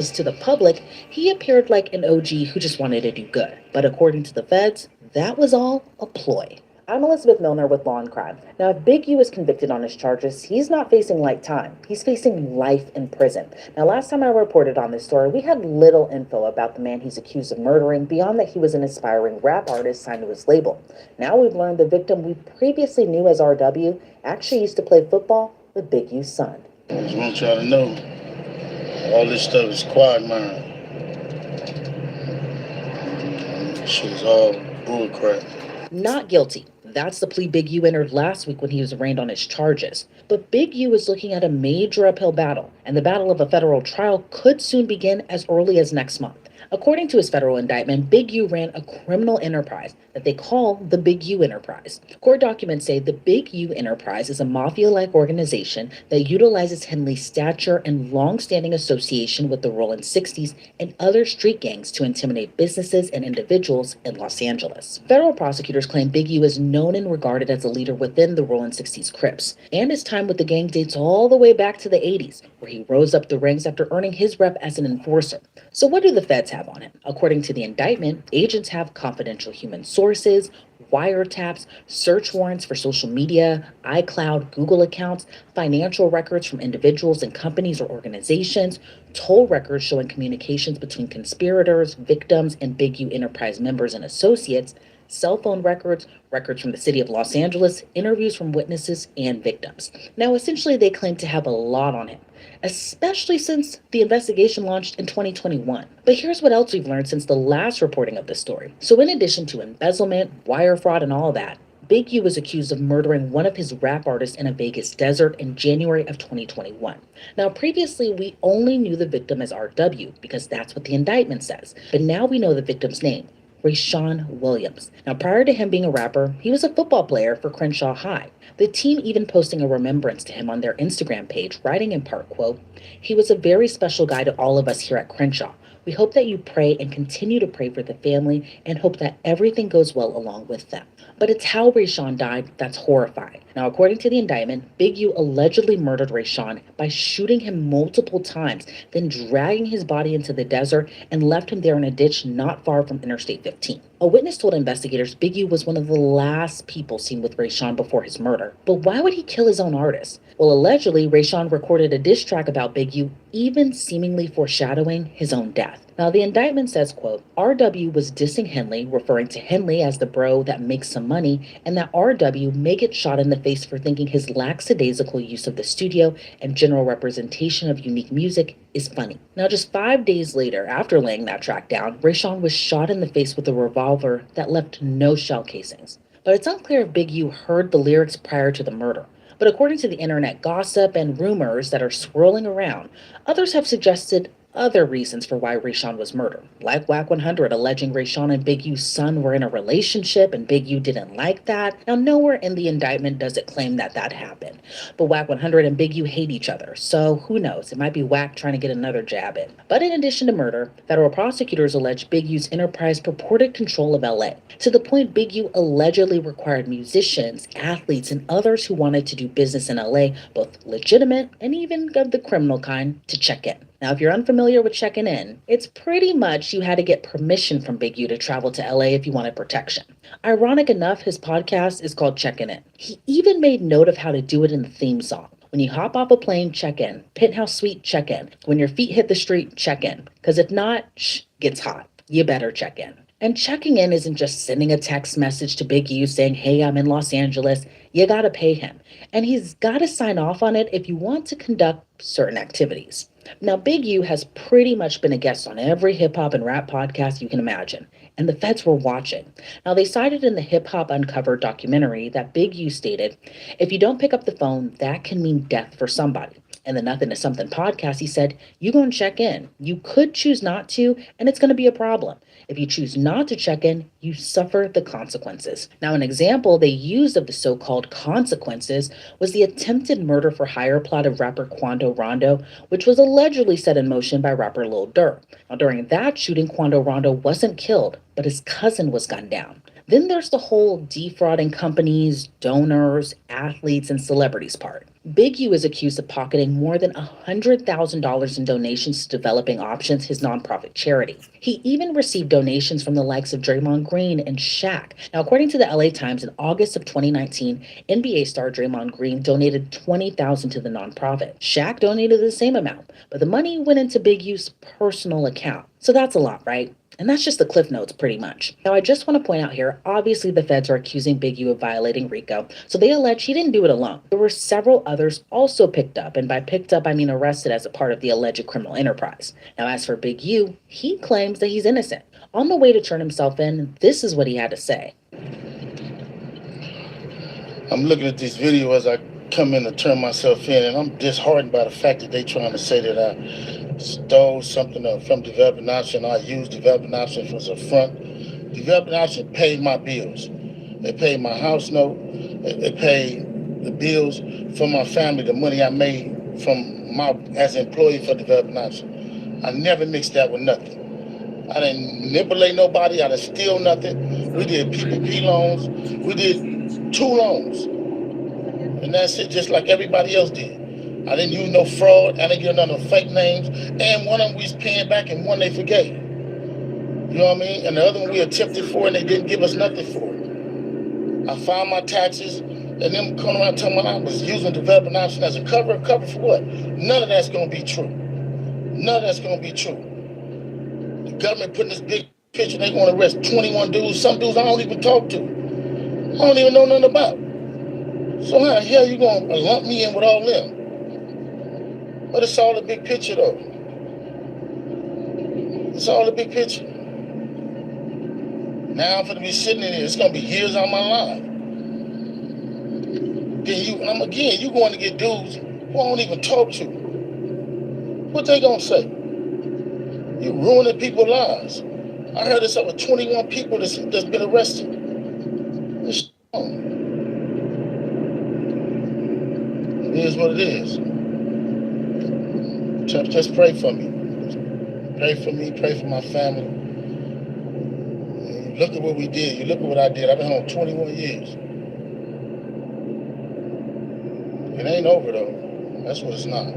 To the public, he appeared like an OG who just wanted to do good. But according to the feds, that was all a ploy. I'm Elizabeth Milner with Law and Crime. Now, if Big U is convicted on his charges, he's not facing light time. He's facing life in prison. Now, last time I reported on this story, we had little info about the man he's accused of murdering beyond that he was an aspiring rap artist signed to his label. Now we've learned the victim we previously knew as RW actually used to play football with Big U's son. I just want y'all to know all this stuff is quagmire. Shit's all bullcrap. Not guilty. That's the plea Big U entered last week when he was arraigned on his charges. But Big U is looking at a major uphill battle, and the battle of a federal trial could soon begin as early as next month. According to his federal indictment, Big U ran a criminal enterprise that they call the Big U Enterprise. Court documents say the Big U Enterprise is a mafia-like organization that utilizes Henley's stature and long-standing association with the Rollin' 60s and other street gangs to intimidate businesses and individuals in Los Angeles. Federal prosecutors claim Big U is known and regarded as a leader within the Rollin' 60s Crips, and his time with the gang dates all the way back to the 80s, where he rose up the ranks after earning his rep as an enforcer. So what do the feds have on him? According to the indictment, agents have confidential human sources, wiretaps, search warrants for social media, iCloud, Google accounts, financial records from individuals and companies or organizations, toll records showing communications between conspirators, victims, and Big U Enterprise members and associates, cell phone records, records from the city of Los Angeles, interviews from witnesses and victims. Now, essentially, they claim to have a lot on him, especially since the investigation launched in 2021. But here's what else we've learned since the last reporting of this story. So in addition to embezzlement, wire fraud, and all that, Big U was accused of murdering one of his rap artists in a Vegas desert in January of 2021. Now, previously, we only knew the victim as RW because that's what the indictment says. But now we know the victim's name, Rayshawn Williams. Now, prior to him being a rapper, he was a football player for Crenshaw High. The team even posting a remembrance to him on their Instagram page, writing in part, quote, "He was a very special guy to all of us here at Crenshaw. We hope that you pray and continue to pray for the family and hope that everything goes well along with them." But it's how Rayshawn died that's horrifying. Now, according to the indictment, Big U allegedly murdered Rayshawn by shooting him multiple times, then dragging his body into the desert and left him there in a ditch not far from Interstate 15. A witness told investigators Big U was one of the last people seen with Rayshawn before his murder. But why would he kill his own artist? Well, allegedly, Rayshawn recorded a diss track about Big U, even seemingly foreshadowing his own death. Now, the indictment says, quote, RW was dissing Henley, referring to Henley as the bro that makes some money, and that RW may get shot in the face for thinking his lackadaisical use of the studio and general representation of unique music is funny. Now, just 5 days later, after laying that track down, Rayshawn was shot in the face with a revolver that left no shell casings. But it's unclear if Big U heard the lyrics prior to the murder. But according to the internet gossip and rumors that are swirling around, others have suggested other reasons for why Rayshawn was murdered, like Whack 100 alleging Rayshawn and Big U's son were in a relationship and Big U didn't like that. Now, nowhere in the indictment does it claim that that happened, but Whack 100 and Big U hate each other, so who knows, it might be Whack trying to get another jab in. But in addition to murder, federal prosecutors allege Big U's enterprise purported control of LA, to the point Big U allegedly required musicians, athletes, and others who wanted to do business in LA, both legitimate and even of the criminal kind, to check in. Now, if you're unfamiliar with checking in, it's pretty much you had to get permission from Big U to travel to LA if you wanted protection. Ironic enough, his podcast is called Checkin' In. He even made note of how to do it in the theme song. When you hop off a plane, check in. Penthouse suite, check in. When your feet hit the street, check in. Because if not, gets hot. You better check in. And checking in isn't just sending a text message to Big U saying, hey, I'm in Los Angeles. You gotta pay him. And he's gotta sign off on it if you want to conduct certain activities. Now, Big U has pretty much been a guest on every hip hop and rap podcast you can imagine, and the feds were watching. Now, they cited in the Hip Hop Uncovered documentary that Big U stated, if you don't pick up the phone, that can mean death for somebody. In the Nothing to Something podcast, he said, you go and check in. You could choose not to, and it's going to be a problem. If you choose not to check in, you suffer the consequences. Now, an example they used of the so-called consequences was the attempted murder for hire plot of rapper Quando Rondo, which was allegedly set in motion by rapper Lil Durk. Now, during that shooting, Quando Rondo wasn't killed, but his cousin was gunned down. Then there's the whole defrauding companies, donors, athletes, and celebrities part. Big U is accused of pocketing more than $100,000 in donations to Developing Options, his nonprofit charity. He even received donations from the likes of Draymond Green and Shaq. Now, according to the LA Times, in August of 2019, NBA star Draymond Green donated $20,000 to the nonprofit. Shaq donated the same amount, but the money went into Big U's personal account. So that's a lot, right? And that's just the cliff notes, pretty much. Now, I just want to point out here, obviously the feds are accusing Big U of violating RICO, so they allege he didn't do it alone. There were several others also picked up, and by picked up, I mean arrested as a part of the alleged criminal enterprise. Now, as for Big U, he claims that he's innocent. On the way to turn himself in, this is what he had to say. I'm looking at this video as I come in to turn myself in, and I'm disheartened by the fact that they trying to say that I stole something from Developing Option. I used Developing Option as a front. Developing Option paid my bills. They paid my house note. They paid the bills for my family, the money I made as an employee for Developing Option. I never mixed that with nothing. I didn't manipulate nobody. I didn't steal nothing. We did PPP loans. We did 2 loans. And that's it, just like everybody else did. I didn't use no fraud. I didn't get none of fake names. And one of them we was paying back and one they forgave. You know what I mean? And the other one we attempted for and they didn't give us nothing for it. I filed my taxes and them coming around telling me I was using Developing Option as a cover. Cover for what? None of that's going to be true. None of that's going to be true. The government putting this big picture, they going to arrest 21 dudes. Some dudes I don't even talk to. I don't even know nothing about. So how the hell you going to lump me in with all them? But it's all the big picture, though. It's all the big picture. Now I'm going to be sitting in here. It's going to be years on my life. Then you going to get dudes who I don't even talk to. What they going to say? You ruining people's lives. I heard it's over 21 people that's been arrested. It's wrong. It is what it is. Just pray for me. Pray for me, pray for my family. And look at what we did. You look at what I did. I've been home 21 years. It ain't over though. That's what it's not.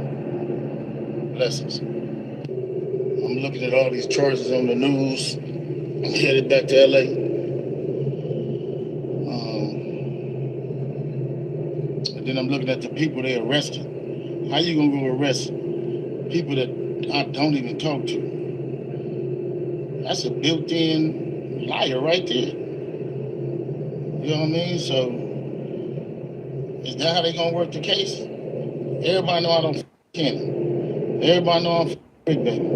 Blessings. I'm looking at all these charges on the news. I'm headed back to LA. And then I'm looking at the people they arrested. How you gonna go arrest people that I don't even talk to? That's a built-in liar right there. You know what I mean? So, is that how they gonna work the case? Everybody know I don't can. Everybody know I'm big baby.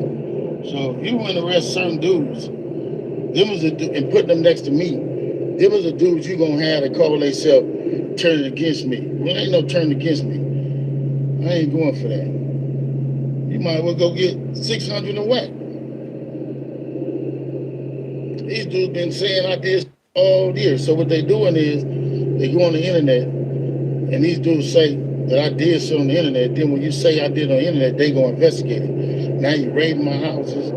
So if you went to arrest certain dudes, and put them next to me, them is the dudes you gonna have to call themselves turning against me. Well, ain't no turning against me. I ain't going for that. You might as well go get 600 and whack. These dudes been saying I did all year. So what they doing is they go on the internet and these dudes say that I did something on the internet. Then when you say I did on the internet, they go investigate it. Now you raiding my houses,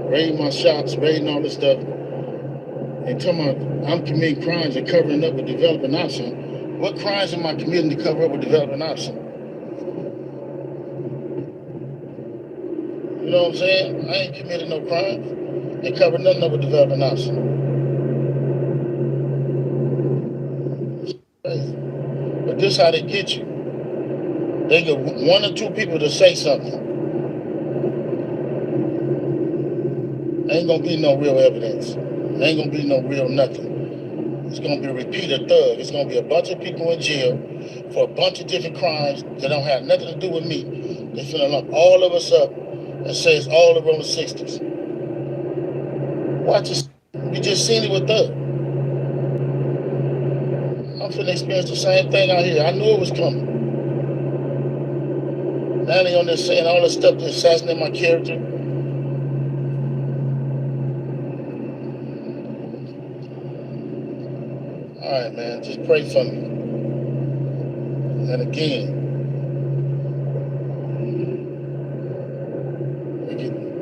raiding my shops, raiding all this stuff. And talking about I'm committing crimes and covering up with Developing Option. What crimes am I committing to cover up with Developing Option? You know what I'm saying? I ain't committed no crimes and cover nothing up with Developing Option. It's crazy. But this how they get you. They get 1 or 2 people to say something. Ain't gonna be no real evidence. Ain't gonna be no real nothing. It's gonna be a repeated thug. It's gonna be a bunch of people in jail for a bunch of different crimes that don't have nothing to do with me. They finna lump all of us up and say it's all around the 60s. Watch this. We just seen it with thug. I'm finna experience the same thing out here. I knew it was coming. Now they on there saying all this stuff to assassinate my character. All right, man, just pray for me. And again,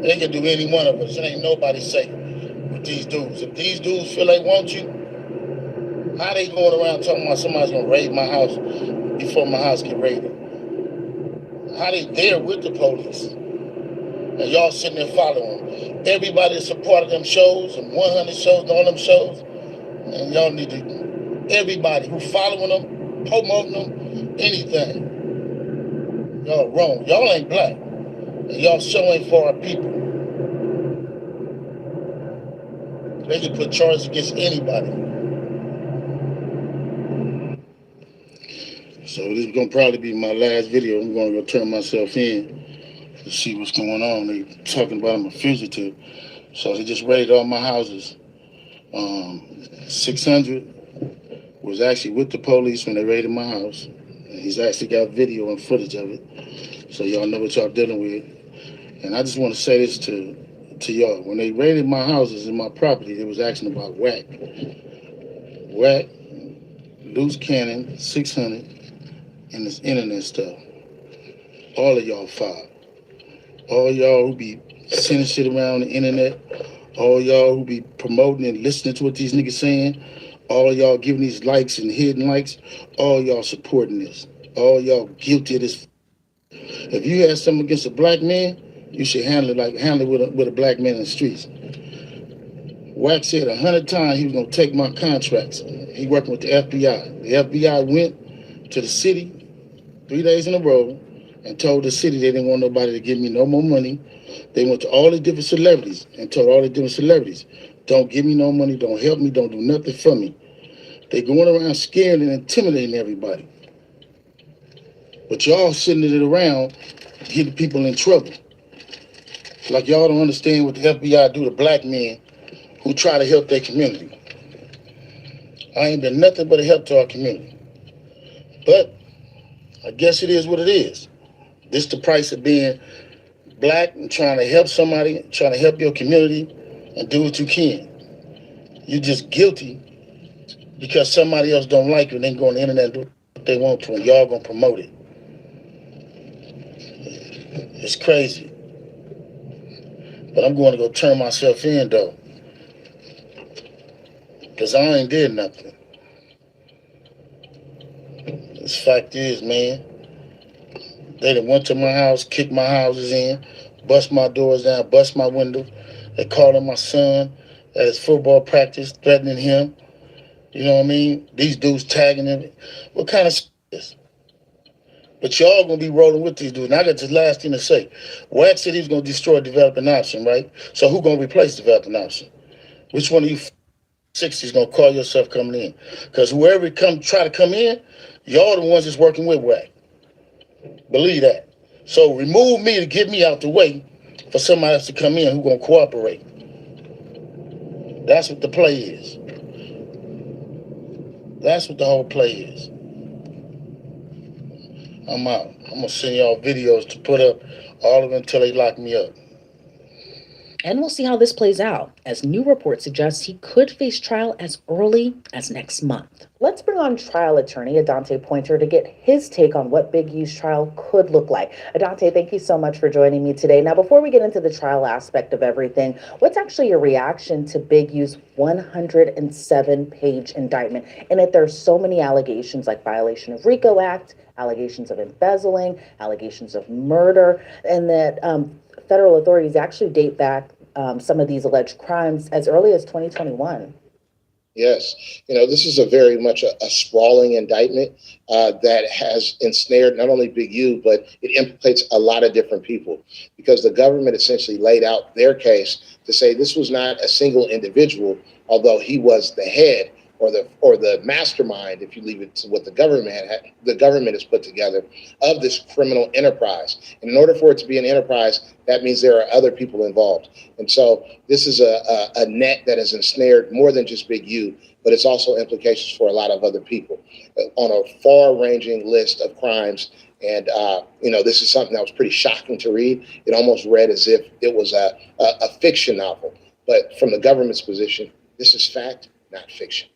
they can do any one of us. It ain't nobody safe with these dudes. If these dudes feel they want you, how they going around talking about somebody's gonna raid my house before my house get raided? How they there with the police. And y'all sitting there following them. Everybody that's a part of them shows, and 100 shows, and all them shows, and y'all need to, everybody who following them, promoting them, anything. Y'all wrong. Y'all ain't black. And y'all show ain't for our people. They can put charges against anybody. So this is gonna probably be my last video. I'm gonna go turn myself in to see what's going on. They talking about I'm a fugitive. So they just raided all my houses. 600 was actually with the police when they raided my house. And he's actually got video and footage of it. So y'all know what y'all dealing with. And I just want to say this to y'all. When they raided my houses and my property, they was asking about whack. Whack, loose cannon, 600, and this internet stuff. All of y'all filed. All y'all who be sending shit around the internet, all y'all who be promoting and listening to what these niggas saying, all y'all giving these likes and hidden likes, all y'all supporting this. All y'all guilty of this. If you had something against a black man, you should handle it with a black man in the streets. Wack said 100 times he was gonna take my contracts. He working with the FBI. The FBI went to the city 3 days in a row and told the city they didn't want nobody to give me no more money. They went to all the different celebrities and told all the different celebrities, don't give me no money, don't help me, don't do nothing for me. They going around scaring and intimidating everybody. But y'all sitting it around getting people in trouble. Like y'all don't understand what the FBI do to black men who try to help their community. I ain't been nothing but a help to our community. But I guess it is what it is. This the price of being black and trying to help somebody, trying to help your community and do what you can. You're just guilty because somebody else don't like you and they go on the internet and do what they want to and y'all gonna promote it. It's crazy. But I'm going to go turn myself in though. Because I ain't did nothing. This fact is, man, they done went to my house, kicked my houses in, bust my doors down, bust my windows. They calling my son at his football practice, threatening him. You know what I mean? These dudes tagging him. What kind of shit is this? But y'all gonna be rolling with these dudes. And I got this last thing to say. Wack said he was gonna destroy developing option, right? So who gonna replace developing option? Which one of you 60s gonna call yourself coming in? Because whoever try to come in, y'all the ones that's working with Wack. Believe that. So remove me to get me out the way for somebody else to come in who gonna cooperate. That's what the play is. That's what the whole play is. I'm out. I'm gonna send y'all videos to put up all of them until they lock me up. And we'll see how this plays out, as new reports suggest he could face trial as early as next month. Let's bring on trial attorney Adante Pointer to get his take on what Big U's trial could look like. Adante, thank you so much for joining me today. Now, before we get into the trial aspect of everything, what's actually your reaction to Big U's 107-page indictment? In it, there's so many allegations like violation of RICO Act, allegations of embezzling, allegations of murder, and that federal authorities actually date back some of these alleged crimes as early as 2021. Yes. This is a very much a sprawling indictment that has ensnared not only Big U, but it implicates a lot of different people because the government essentially laid out their case to say this was not a single individual, although he was the head or the mastermind, if you leave it to what the government has put together of this criminal enterprise. And in order for it to be an enterprise, that means there are other people involved. And so this is a net that has ensnared more than just Big U, but it's also implications for a lot of other people on a far-ranging list of crimes. And, this is something that was pretty shocking to read. It almost read as if it was a fiction novel. But from the government's position, this is fact, not fiction.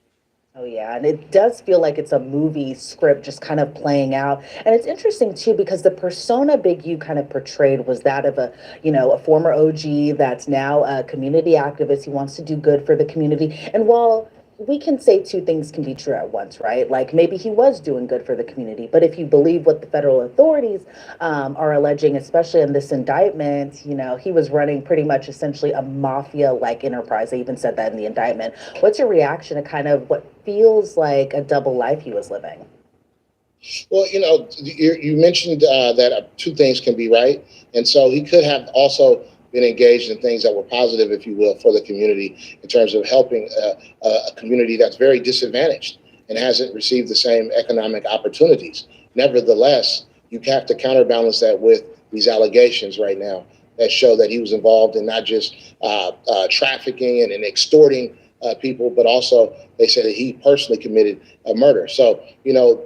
Oh, yeah. And it does feel like it's a movie script just kind of playing out. And it's interesting, too, because the persona Big U kind of portrayed was that of a former OG that's now a community activist. He wants to do good for the community. And while we can say two things can be true at once, right? Like maybe he was doing good for the community, but if you believe what the federal authorities are alleging, especially in this indictment, he was running pretty much essentially a mafia-like enterprise. They even said that in the indictment. What's your reaction to kind of what feels like a double life he was living? Well, you mentioned that two things can be right. And so he could have also been engaged in things that were positive, if you will, for the community in terms of helping a community that's very disadvantaged and hasn't received the same economic opportunities. Nevertheless, you have to counterbalance that with these allegations right now that show that he was involved in not just trafficking and extorting people, but also they say that he personally committed a murder. So,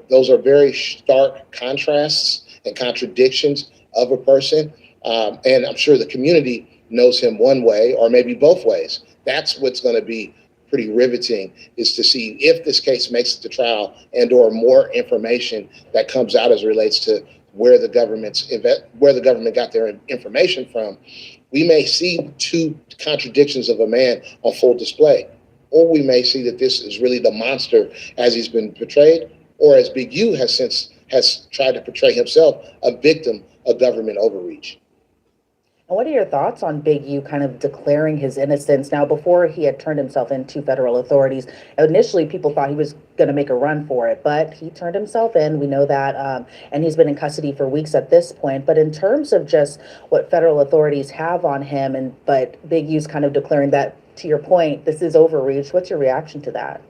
those are very stark contrasts and contradictions of a person. And I'm sure the community knows him one way or maybe both ways. That's what's going to be pretty riveting, is to see if this case makes it to trial and or more information that comes out as it relates to where the government got their information from. We may see two contradictions of a man on full display, or we may see that this is really the monster as he's been portrayed, or as Big U has tried to portray himself, a victim of government overreach. And what are your thoughts on Big U kind of declaring his innocence? Now, before he had turned himself into federal authorities, initially people thought he was going to make a run for it, but he turned himself in. We know that, and he's been in custody for weeks at this point. But in terms of just what federal authorities have on him, but Big U's kind of declaring that, to your point, this is overreach. What's your reaction to that?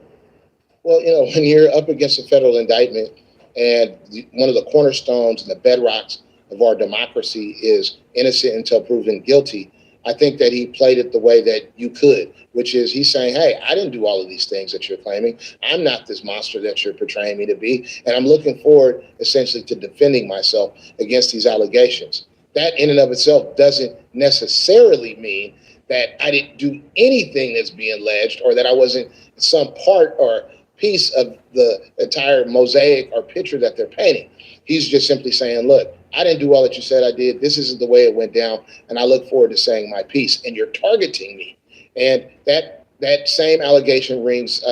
Well, when you're up against a federal indictment and one of the cornerstones and the bedrocks of our democracy is innocent until proven guilty, I think that he played it the way that you could, which is he's saying, hey, I didn't do all of these things that you're claiming. I'm not this monster that you're portraying me to be. And I'm looking forward essentially to defending myself against these allegations. That in and of itself doesn't necessarily mean that I didn't do anything that's being alleged or that I wasn't some part or piece of the entire mosaic or picture that they're painting. He's just simply saying, look, I didn't do all that you said I did. This isn't the way it went down. And I look forward to saying my piece. And you're targeting me. And that same allegation rings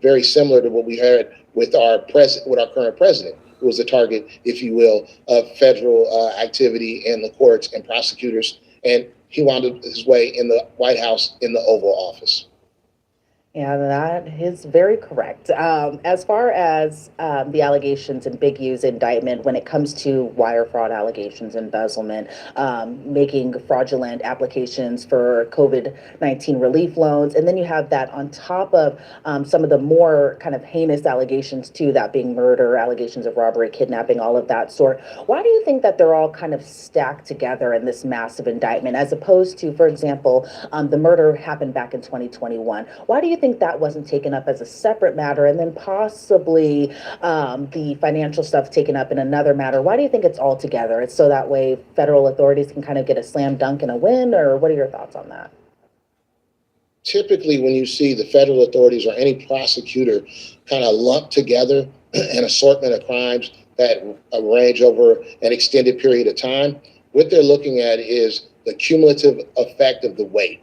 very similar to what we heard with our current president, who was the target, if you will, of federal activity in the courts and prosecutors. And he wound up his way in the White House in the Oval Office. Yeah, that is very correct. As far as the allegations in Big U's indictment, when it comes to wire fraud allegations, embezzlement, making fraudulent applications for COVID-19 relief loans, and then you have that on top of some of the more kind of heinous allegations too, that being murder, allegations of robbery, kidnapping, all of that sort. Why do you think that they're all kind of stacked together in this massive indictment, as opposed to, for example, the murder happened back in 2021? Why do you think that wasn't taken up as a separate matter, and then possibly the financial stuff taken up in another matter? Why do you think it's all together? It's so that way federal authorities can kind of get a slam dunk and a win, or what are your thoughts on that? Typically, when you see the federal authorities or any prosecutor kind of lumped together an assortment of crimes that range over an extended period of time, what they're looking at is the cumulative effect of the weight.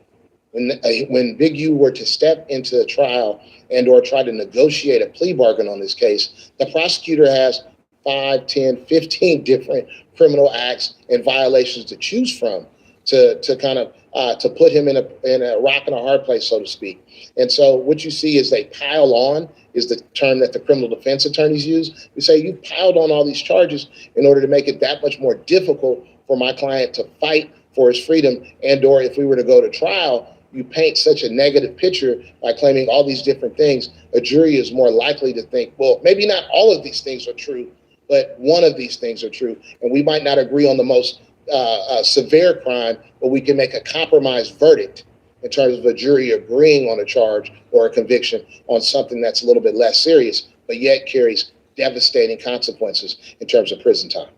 When Big U were to step into a trial and or try to negotiate a plea bargain on this case, the prosecutor has 5, 10, 15 different criminal acts and violations to choose from to kind of to put him in a rock and a hard place, so to speak. And so what you see is they pile on, is the term that the criminal defense attorneys use. We say you piled on all these charges in order to make it that much more difficult for my client to fight for his freedom, and or if we were to go to trial, you paint such a negative picture by claiming all these different things. A jury is more likely to think, well, maybe not all of these things are true, but one of these things are true. And we might not agree on the most severe crime, but we can make a compromised verdict in terms of a jury agreeing on a charge or a conviction on something that's a little bit less serious, but yet carries devastating consequences in terms of prison time.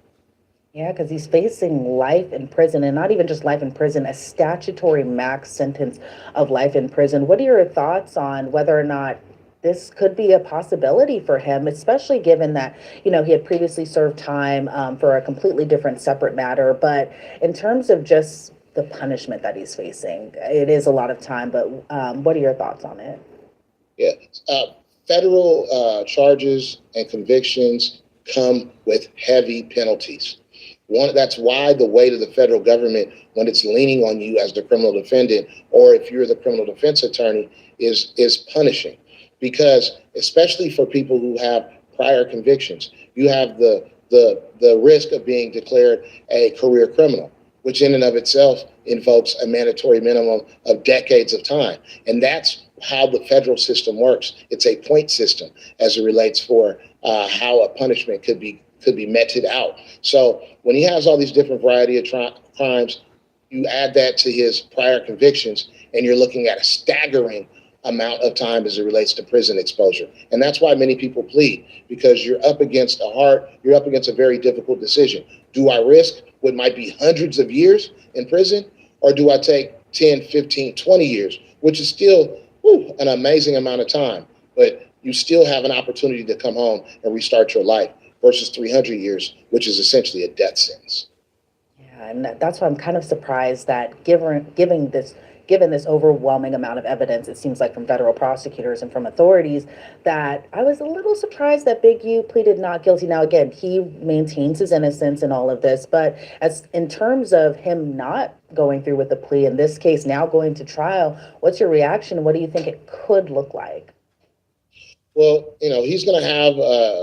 Yeah, because he's facing life in prison, and not even just life in prison, a statutory max sentence of life in prison. What are your thoughts on whether or not this could be a possibility for him, especially given that, he had previously served time for a completely different separate matter, but in terms of just the punishment that he's facing, it is a lot of time, but what are your thoughts on it? Yeah. Uh, Federal charges and convictions come with heavy penalties. That's why the weight of the federal government, when it's leaning on you as the criminal defendant, or if you're the criminal defense attorney, is punishing. Because especially for people who have prior convictions, you have the risk of being declared a career criminal, which in and of itself invokes a mandatory minimum of decades of time. And that's how the federal system works. It's a point system as it relates for how a punishment could be meted out. So when he has all these different variety of crimes, you add that to his prior convictions, and you're looking at a staggering amount of time as it relates to prison exposure. And that's why many people plead, because you're up against a very difficult decision. Do I risk what might be hundreds of years in prison, or do I take 10, 15, 20 years, which is still an amazing amount of time, but you still have an opportunity to come home and restart your life versus 300 years, which is essentially a death sentence. Yeah, and that's why I'm kind of surprised that given this overwhelming amount of evidence, it seems like from federal prosecutors and from authorities, that I was a little surprised that Big U pleaded not guilty. Now, again, he maintains his innocence in all of this, but as in terms of him not going through with the plea in this case, now going to trial, what's your reaction? What do you think it could look like? Well, he's going to have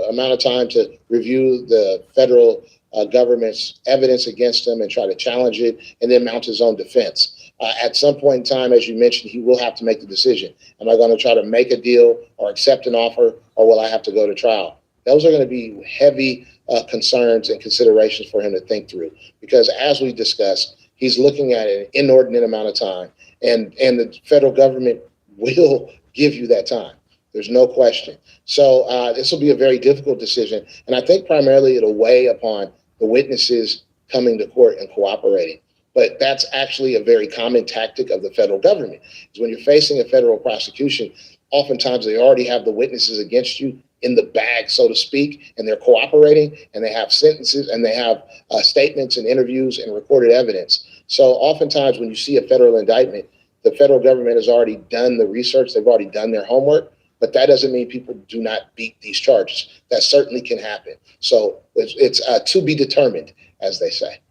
amount of time to review the federal government's evidence against him and try to challenge it, and then mount his own defense. At some point in time, as you mentioned, he will have to make the decision. Am I going to try to make a deal or accept an offer, or will I have to go to trial? Those are going to be heavy concerns and considerations for him to think through, because as we discussed, he's looking at an inordinate amount of time, and the federal government will give you that time. There's no question. So this will be a very difficult decision. And I think primarily it'll weigh upon the witnesses coming to court and cooperating. But that's actually a very common tactic of the federal government. Is when you're facing a federal prosecution, oftentimes they already have the witnesses against you in the bag, so to speak, and they're cooperating, and they have sentences, and they have statements and interviews and recorded evidence. So oftentimes when you see a federal indictment, the federal government has already done the research. They've already done their homework. But that doesn't mean people do not beat these charges. That certainly can happen. So it's to be determined, as they say.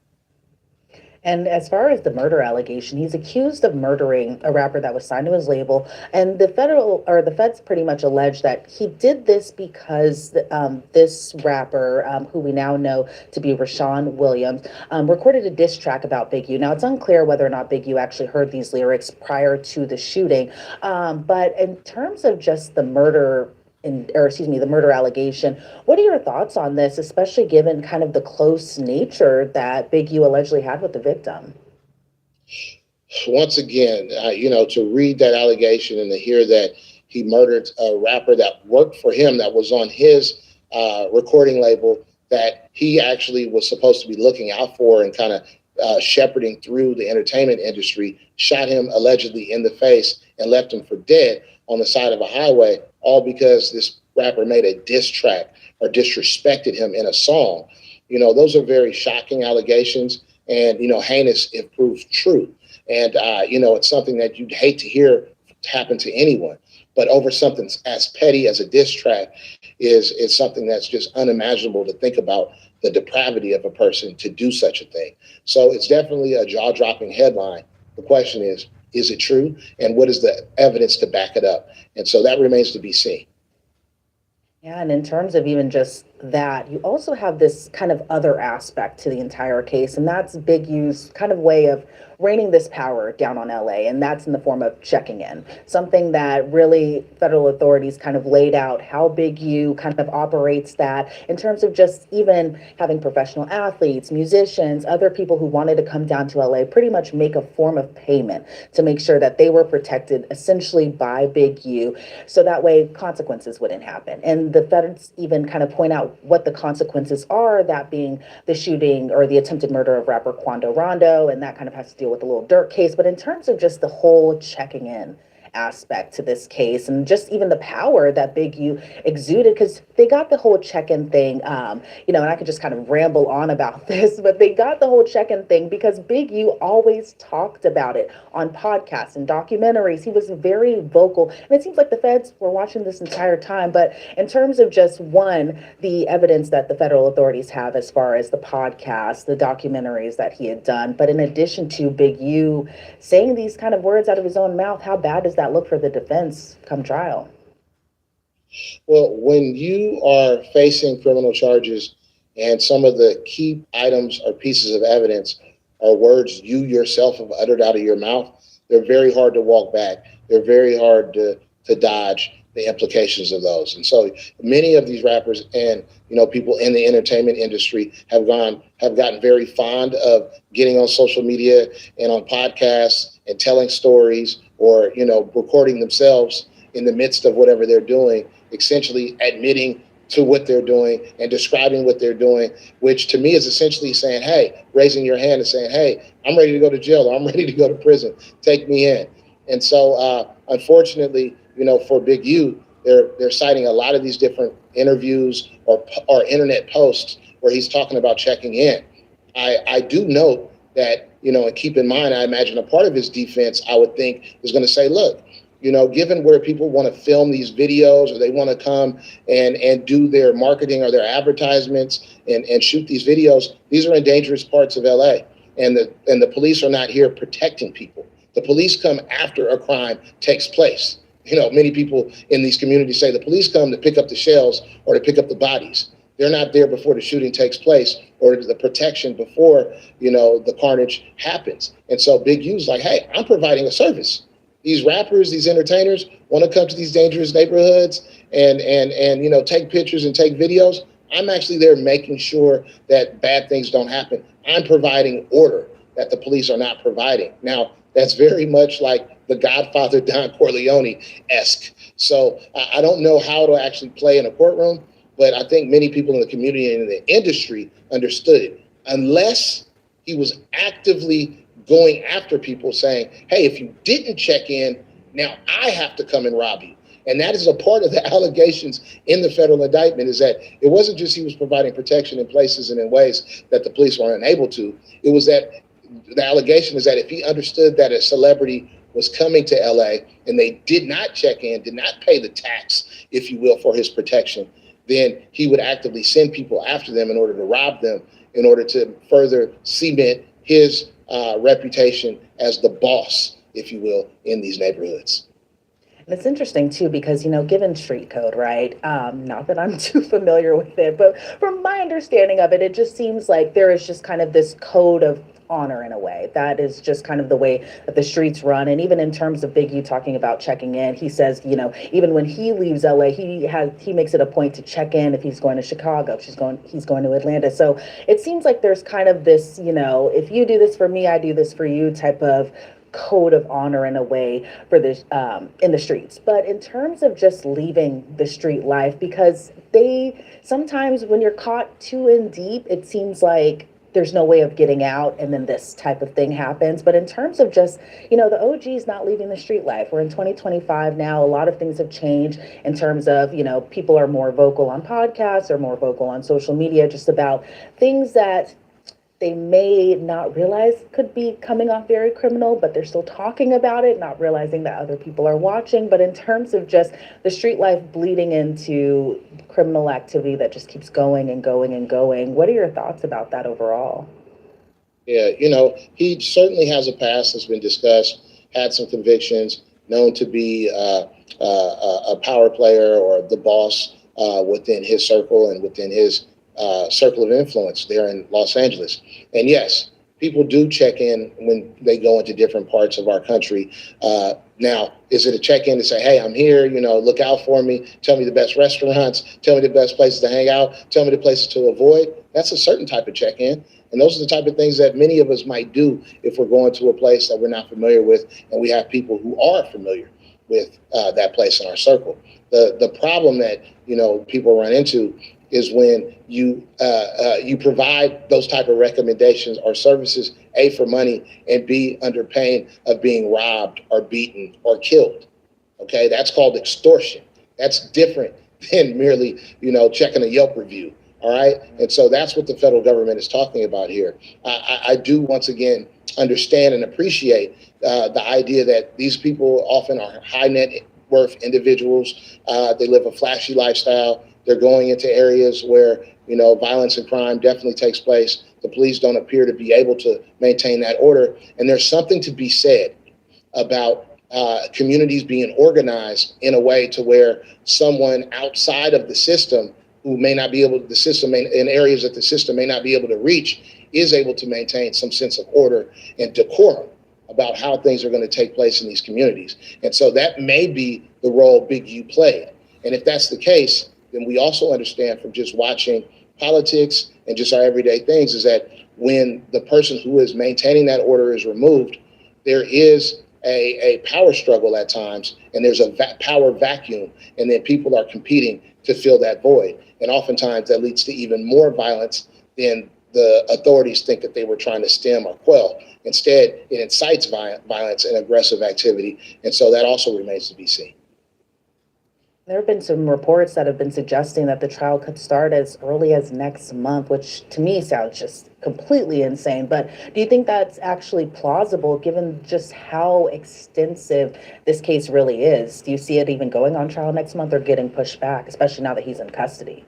And as far as the murder allegation, he's accused of murdering a rapper that was signed to his label. And the feds pretty much allege that he did this because this rapper, who we now know to be Rashawn Williams, recorded a diss track about Big U. Now, it's unclear whether or not Big U actually heard these lyrics prior to the shooting. But in terms of just the murder allegation. What are your thoughts on this, especially given kind of the close nature that Big U allegedly had with the victim? Once again, to read that allegation and to hear that he murdered a rapper that worked for him, that was on his recording label, that he actually was supposed to be looking out for and kind of shepherding through the entertainment industry, shot him allegedly in the face and left him for dead on the side of a highway, all because this rapper made a diss track or disrespected him in a song. Those are very shocking allegations and, heinous if proved true. And, it's something that you'd hate to hear happen to anyone. But over something as petty as a diss track is something that's just unimaginable to think about, the depravity of a person to do such a thing. So it's definitely a jaw-dropping headline. The question is it true? And what is the evidence to back it up? And so that remains to be seen. Yeah, and in terms of even just that, you also have this kind of other aspect to the entire case, and that's Big U's kind of way of raining this power down on LA, and that's in the form of checking in. Something that really federal authorities kind of laid out how Big U kind of operates that in terms of just even having professional athletes, musicians, other people who wanted to come down to LA pretty much make a form of payment to make sure that they were protected essentially by Big U, so that way consequences wouldn't happen. And the feds even kind of point out what the consequences are, that being the shooting or the attempted murder of rapper Quando Rondo, and that kind of has to deal with the Lil Durk case. But in terms of just the whole checking in aspect to this case, and just even the power that Big U exuded, because they got the whole check-in thing, and I could just kind of ramble on about this, but they got the whole check-in thing because Big U always talked about it on podcasts and documentaries. He was very vocal, and it seems like the feds were watching this entire time. But in terms of just one, the evidence that the federal authorities have as far as the podcasts, the documentaries that he had done, but in addition to Big U saying these kind of words out of his own mouth, how bad does that look for the defense come trial? Well, when you are facing criminal charges and some of the key items or pieces of evidence are words you yourself have uttered out of your mouth, they're very hard to walk back. They're very hard to dodge the implications of those. And so many of these rappers and people in the entertainment industry have gotten very fond of getting on social media and on podcasts and telling stories or recording themselves in the midst of whatever they're doing, essentially admitting to what they're doing and describing what they're doing, which to me is essentially saying, hey, raising your hand and saying, hey, I'm ready to go to jail or I'm ready to go to prison. Take me in. And so, unfortunately, for Big U, they're citing a lot of these different interviews or internet posts where he's talking about checking in. I do note that, and keep in mind, I imagine a part of his defense, I would think, is going to say, look, given where people want to film these videos or they want to come and do their marketing or their advertisements and shoot these videos, these are in dangerous parts of LA. And the police are not here protecting people. The police come after a crime takes place. Many people in these communities say the police come to pick up the shells or to pick up the bodies. They're not there before the shooting takes place or the protection before, the carnage happens. And so Big U's like, hey, I'm providing a service. These rappers, these entertainers want to come to these dangerous neighborhoods and take pictures and take videos. I'm actually there making sure that bad things don't happen. I'm providing order that the police are not providing. Now, that's very much like the Godfather Don Corleone-esque. So I don't know how it'll actually play in a courtroom, but I think many people in the community and in the industry understood it. Unless he was actively going after people saying, hey, if you didn't check in, now I have to come and rob you. And that is a part of the allegations in the federal indictment, is that it wasn't just he was providing protection in places and in ways that the police were unable to. It was that the allegation is that if he understood that a celebrity was coming to LA and they did not check in, did not pay the tax, if you will, for his protection, then he would actively send people after them in order to rob them, in order to further cement his reputation as the boss, if you will, in these neighborhoods. And it's interesting too, because, given street code, right? Not that I'm too familiar with it, but from my understanding of it, it just seems like there is just kind of this code of honor in a way. That is just kind of the way that the streets run. And even in terms of Big U talking about checking in, he says, even when he leaves LA, he makes it a point to check in if he's going to Chicago, if he's going to Atlanta. So it seems like there's kind of this, if you do this for me, I do this for you type of code of honor in a way for this in the streets. But in terms of just leaving the street life, because they sometimes when you're caught too in deep, it seems like there's no way of getting out, and then this type of thing happens. But in terms of just, the OG's not leaving the street life. We're in 2025 now. A lot of things have changed in terms of, people are more vocal on podcasts or more vocal on social media, just about things that they may not realize could be coming off very criminal, but they're still talking about it, not realizing that other people are watching. But in terms of just the street life bleeding into criminal activity that just keeps going and going and going, what are your thoughts about that overall? Yeah, he certainly has a past that's been discussed, had some convictions, known to be a power player or the boss within his circle and within his circle of influence there in Los Angeles. And yes, people do check in when they go into different parts of our country. Now, is it a check-in to say, hey, I'm here, look out for me, tell me the best restaurants, tell me the best places to hang out, tell me the places to avoid? That's a certain type of check-in. And those are the type of things that many of us might do if we're going to a place that we're not familiar with, and we have people who are familiar with that place in our circle. The problem that, people run into is when you provide those type of recommendations or services, A, for money, and B, under pain of being robbed or beaten or killed. Okay, that's called extortion. That's different than merely, checking a Yelp review. All right, and so that's what the federal government is talking about here. I do once again understand and appreciate the idea that these people often are high net worth individuals. They live a flashy lifestyle. They're going into areas where violence and crime definitely takes place. The police don't appear to be able to maintain that order, and there's something to be said about communities being organized in a way to where someone outside of the system who may not be able to, the system may, in areas that the system may not be able to reach, is able to maintain some sense of order and decorum about how things are going to take place in these communities. And so that may be the role Big U played. And if that's the case, then we also understand from just watching politics and just our everyday things is that when the person who is maintaining that order is removed, there is a power struggle at times, and there's a power vacuum, and then people are competing to fill that void. And oftentimes that leads to even more violence than the authorities think that they were trying to stem or quell. Instead, it incites violence and aggressive activity, and so that also remains to be seen. There have been some reports that have been suggesting that the trial could start as early as next month, which to me sounds just completely insane. But do you think that's actually plausible given just how extensive this case really is? Do you see it even going on trial next month or getting pushed back, especially now that he's in custody?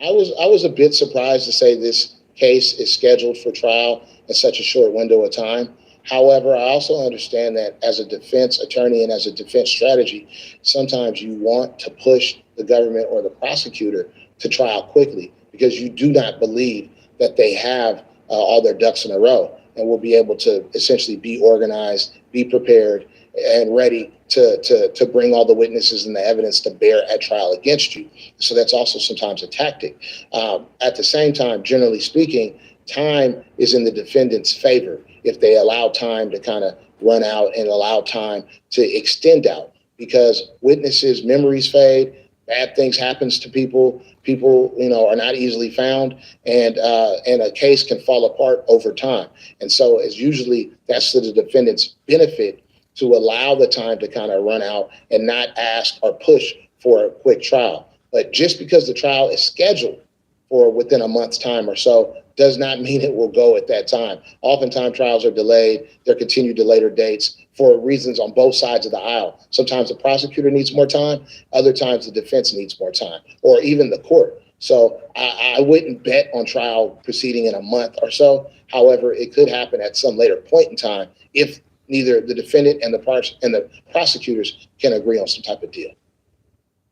I was a bit surprised to say this case is scheduled for trial in such a short window of time. However, I also understand that as a defense attorney and as a defense strategy, sometimes you want to push the government or the prosecutor to trial quickly because you do not believe that they have all their ducks in a row and will be able to essentially be organized, be prepared, and ready to bring all the witnesses and the evidence to bear at trial against you. So that's also sometimes a tactic. At the same time, generally speaking, time is in the defendant's favor if they allow time to kind of run out and allow time to extend out, because witnesses' memories fade, bad things happens to people, are not easily found, and a case can fall apart over time. And so it's usually that's to the defendant's benefit to allow the time to kind of run out and not ask or push for a quick trial. But just because the trial is scheduled for within a month's time or so does not mean it will go at that time. Oftentimes trials are delayed. They're continued to later dates for reasons on both sides of the aisle. Sometimes the prosecutor needs more time. Other times the defense needs more time, or even the court. So I wouldn't bet on trial proceeding in a month or so. However, it could happen at some later point in time if neither the defendant and the prosecutors can agree on some type of deal.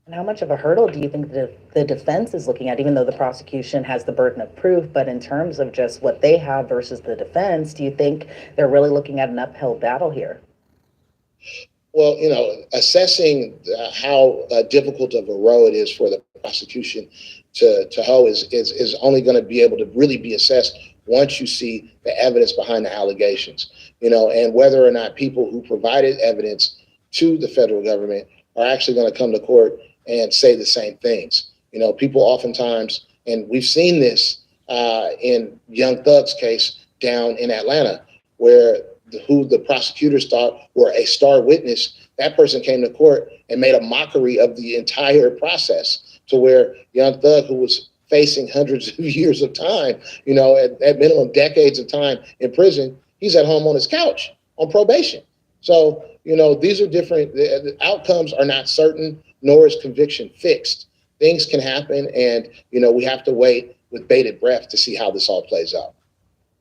And how much of a hurdle do you think the defense is looking at, even though the prosecution has the burden of proof, but in terms of just what they have versus the defense, do you think they're really looking at an uphill battle here? Well, assessing how difficult of a road it is for the prosecution to hoe is only going to be able to really be assessed once you see the evidence behind the allegations, and whether or not people who provided evidence to the federal government are actually going to come to court and say the same things. People oftentimes, and we've seen this in Young Thug's case down in Atlanta, where who the prosecutors thought were a star witness, that person came to court and made a mockery of the entire process, to where Young Thug, who was facing hundreds of years of time, at minimum decades of time in prison, he's at home on his couch on probation. So, these are different. The outcomes are not certain, nor is conviction fixed. Things can happen, and, we have to wait with bated breath to see how this all plays out.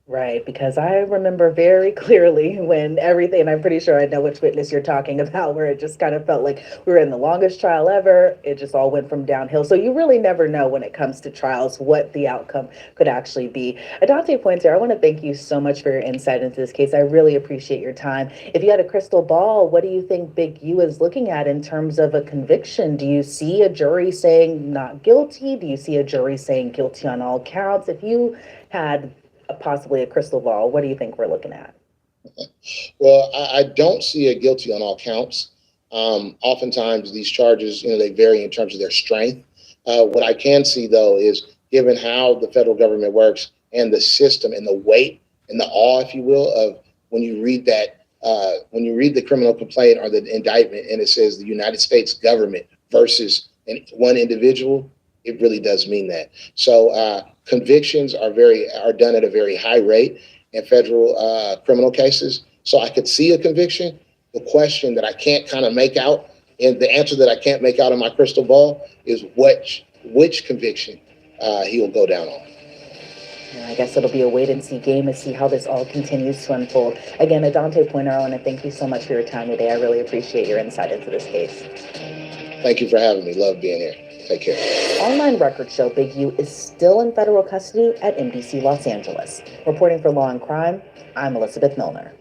Right, because I remember very clearly when everything, and I'm pretty sure I know which witness you're talking about, where it just kind of felt like we were in the longest trial ever. It just all went from downhill. So you really never know when it comes to trials what the outcome could actually be. Adante Pointer, I want to thank you so much for your insight into this case. I really appreciate your time. If you had a crystal ball, what do you think Big U is looking at in terms of a conviction? Do you see a jury saying not guilty? Do you see a jury saying guilty on all counts? If you had possibly a crystal ball, what do you think we're looking at? Well, I don't see a guilty on all counts. Oftentimes these charges, they vary in terms of their strength. What I can see, though, is given how the federal government works and the system and the weight and the awe, if you will, of when you read that when you read the criminal complaint or the indictment and it says the United States government versus one individual, it really does mean that. So convictions are done at a very high rate in federal criminal cases. So I could see a conviction. The question that I can't kind of make out, and the answer that I can't make out of my crystal ball, is which conviction he will go down on. I guess it'll be a wait and see game to see how this all continues to unfold. Again, Adante Pointer, I want to thank you so much for your time today. I really appreciate your insight into this case. Thank you for having me. Love being here. Take care. Online records show Big U is still in federal custody at MDC Los Angeles. Reporting for Law and Crime, I'm Elizabeth Milner.